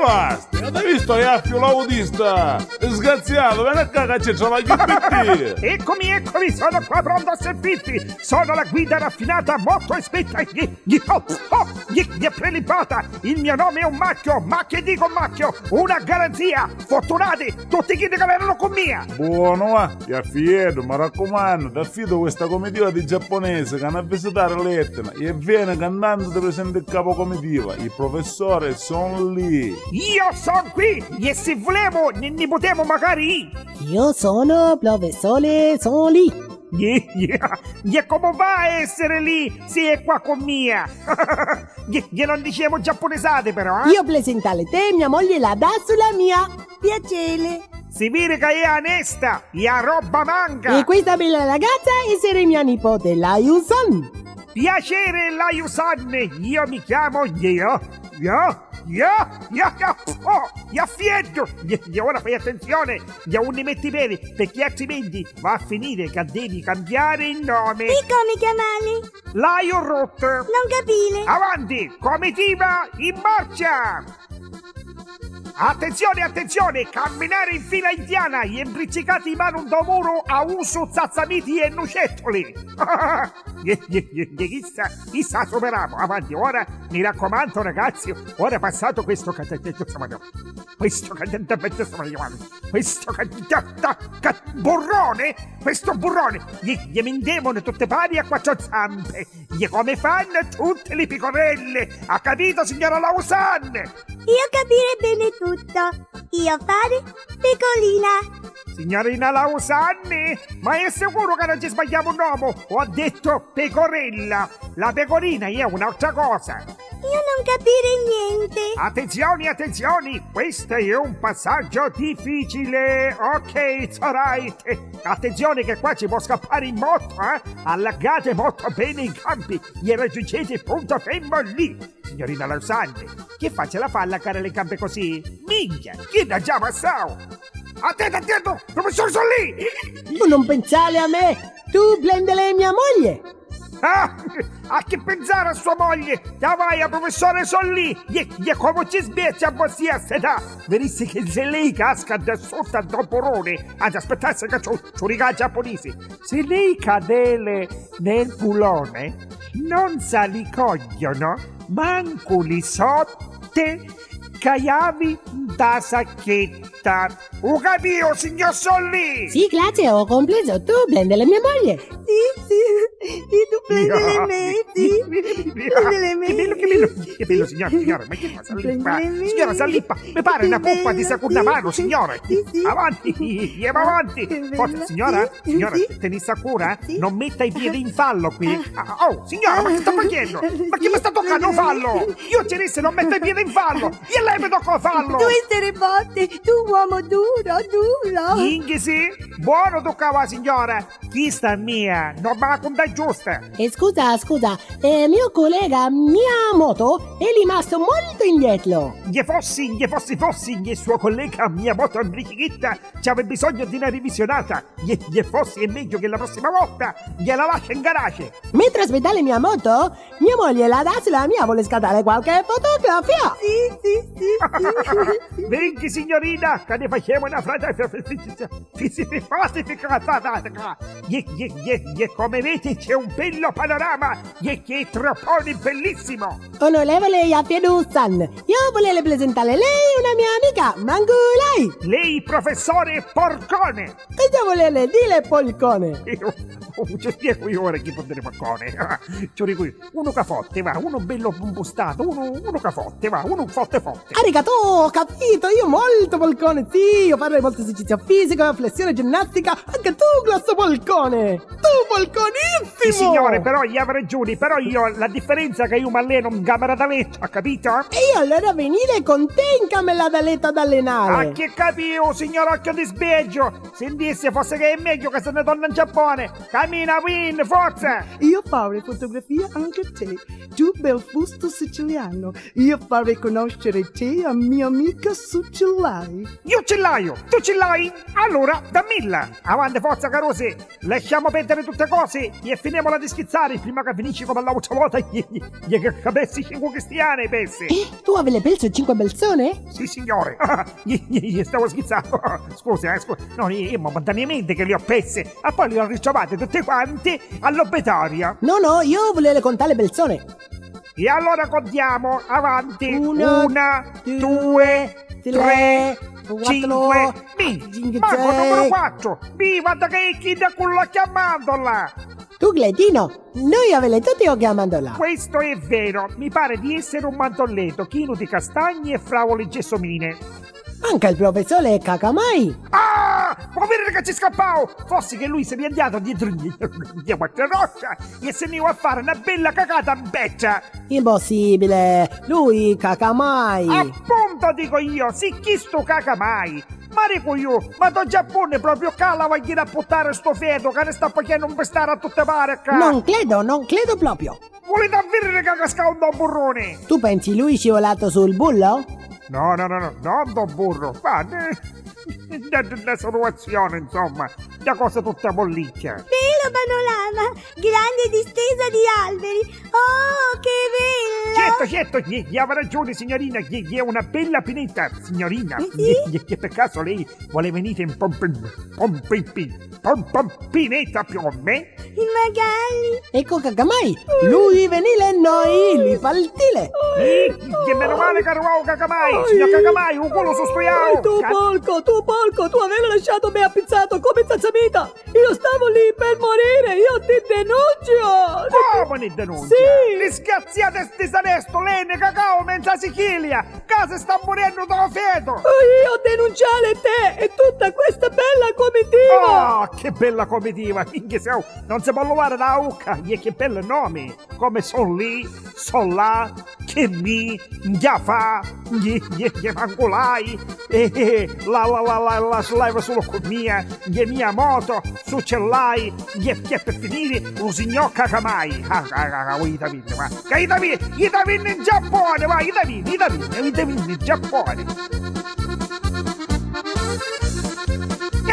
Lavasti, hai visto che ha l'autista? Sgraziato, vieni a cagare, c'è la chiutti. Eccomi, sono qua pronto a servirti. Sono la guida raffinata, molto esperta. Gli è prelibata. Il mio nome è un macchio, ma che dico macchio? Una garanzia. Fortunati, tutti chi che erano con mia. Buono, va, ti affiedo, mi raccomando, ti affido questa comitiva di giapponese che hanno a visitare l'Etna e viene cantando di presente il capo comitiva. Il professore sono lì. Io sono qui e se volevo ne potevo magari. Io sono professore, sono lì. E come va a essere lì se è qua con mia? Non dicevo giapponesate però, Io presentare te, mia moglie la dà sulla mia. Piacere. Si vede che è onesta e a roba manca. E questa bella ragazza essere mia nipote, la Yusan. Piacere, Laiusan, io mi chiamo Fietto. Ora fai attenzione, non ne metti bene, perché altrimenti va a finire che devi cambiare il nome. E come chiamarli? Laiurut. Non capire. Avanti, comitiva in marcia. Attenzione, camminare in fila indiana, gli imbriccicati in mano un domuro a uso zazzamiti e nucettoli. Chissà superiamo, avanti, ora mi raccomando ragazzi, ora è passato questo burrone, gli mendevano tutte pari a quattro zampe, gli come fanno tutte le pecorelle, ha capito signora Lausanne? Io capire bene tutto. Io fare pecolina. Signorina Lausanne, ma è sicuro che non ci sbagliamo un nome? Ho detto pecorella. La pecorina è un'altra cosa. Io non capire niente. Attenzione, questo è un passaggio difficile. Ok, it's alright. Attenzione che qua ci può scappare in moto, Allagate molto bene i campi e raggiungete il punto fermo lì. Signorina Lausanne, che faccia la fa allagare le gambe così? Minchia, chi da già passato? Attento, professore sono lì! Tu non pensare a me, tu blendele mia moglie. A che pensare a sua moglie? Da vai, professore Solli! E come ci sbeccia a vostri età? Verissi che se lei casca da sotto al doporone, anzi aspettate che c'ho riga giapponese. Se lei cadele nel bulone, non se li cogliono, manco li sotte, caiavi da sacchetta. Ho capito, signor Solli? Sì, grazie, ho compreso, tu blendele mia moglie. Sì. E tu prendele me, sì. Prendele me. Che bello, signora, ma che fa? Signora, Salippa, mi pare una poppa di seconda mano, signore. Sì. Avanti, andiamo avanti. Forza, signora, tenisse a cura, non metta i piedi in fallo qui. Oh, signora, ma che sta facendo? Ma chi mi sta toccando un fallo? Io ci disse non metta i piedi in fallo, e lei mi tocca il fallo. Tu essere forte, tu uomo duro. Inghisi, buono toccava, signora. Chi sta mia? Non me la conta giusta. Scusa, mio collega Miyamoto è rimasto molto indietro. Gli fossi, il suo collega Miyamoto Enrichetta c'aveva bisogno di una revisionata. Gli fossi è meglio che la prossima volta gliela lascia in garage. Mentre aspettare Miyamoto, mia moglie la dà sulla mia vuole scattare qualche fotografia. Sì. Vengi signorina, che ne facciamo una frase e come vedi c'è un bello panorama e che è troppo bellissimo. Onorevole Yapiedu-san, io volevo presentare lei una mia amica, Mangu Lai. Lei professore Porcone. Cosa volete dire Polcone? Ci spiego io ora chi può dire Porcone. Ci dico io, uno che fotte va, uno bello bustato, uno che fotte va, uno forte. Arigato, ho capito, io molto Polcone, sì, io farei molto esercizio fisico, flessione ginnastica, anche tu grosso Polcone. Tu Polconissimo! Sì, signore, però gli avrei ragione, però io la differenza è che io mi alleno in camera da letto, ha capito? E io allora venire con te in camera da letto ad allenare. Che capivo, signor occhio di sbeggio. Se disse fosse che è meglio che se ne torna in Giappone, che cammina, win, forza! Io farei fotografia anche a te. Tu bel fusto siciliano. Io farei conoscere te a mia amica Succellai. Io ce l'hai, tu ce l'hai? Allora, dammilla! Avanti, forza, carose! Lasciamo perdere tutte cose e finiamola di schizzare prima che finisci come l'altra volta gli capessi 5 cristiane, pesse! Tu avevi le pelze 5 belzone? Sì, signore! Gli stavo schizzando! Scusa, no, io momentaneamente che le ho pesse e poi le ho ritrovate tutte quante all'obetoria! No, io volevo contare le belzone. E allora contiamo, avanti! Una, 2, 3, 4, 5, cinque, Marco sei. numero 4! Guarda che chi da quello chiamandola! Tu, Gledino, noi avete tutti o chiamandola? Questo è vero, mi pare di essere un mantolletto chino di castagne e fragole gelsomine. Anche il professore Cacamai. Ah! Ma vedete che ci scappavo! Fossi che lui se n'è andato dietro di quattro roccia e se ne va a fare una bella cagata in beccia! Impossibile, lui Cacamai. Appunto dico io, sì chi sto caca mai! Ma dico io, ma do Giappone proprio cala va a buttare sto feto che ne sta facendo un pestare a tutte pare qua! Non credo proprio. Volete avverire che casca un do burrone? Tu pensi lui scivolato sul bullo? No, non do burro, ma da situazione, insomma, da cosa tutta molliccia. Bello panorama, grande distesa di alberi. Oh, che bello! Certo, gli aveva ragione, signorina, gli è una bella pineta, signorina. Sì? Che per caso lei vuole venire in pineta più con me? E magari. Ecco Cacamai, lui venile e noi li paltile. Che meno male che arrivavo Cacamai, signor Cacamai, un culo su sto iao. Tu porco, tu avevi lasciato me appizzato come zazzamita. Io stavo lì per morire, io ti denuncio. Come ne denuncia? Sì. Disgraziate disonesto, lei ne cacao menza Sicilia, casa sta morendo da feto. Io denunciare te e tutta questa bella comitiva. Oh, che bella comitiva! Minchia, non si può luvare da ucca! E che bello nome! Come son lì, son là, che mi, fa, gli mangolai, la slava sulla mia, gli mia moto, su cellai, gli per finire, un signor Cacamai! Gli davini in Giappone, va, gli davini in Giappone! Che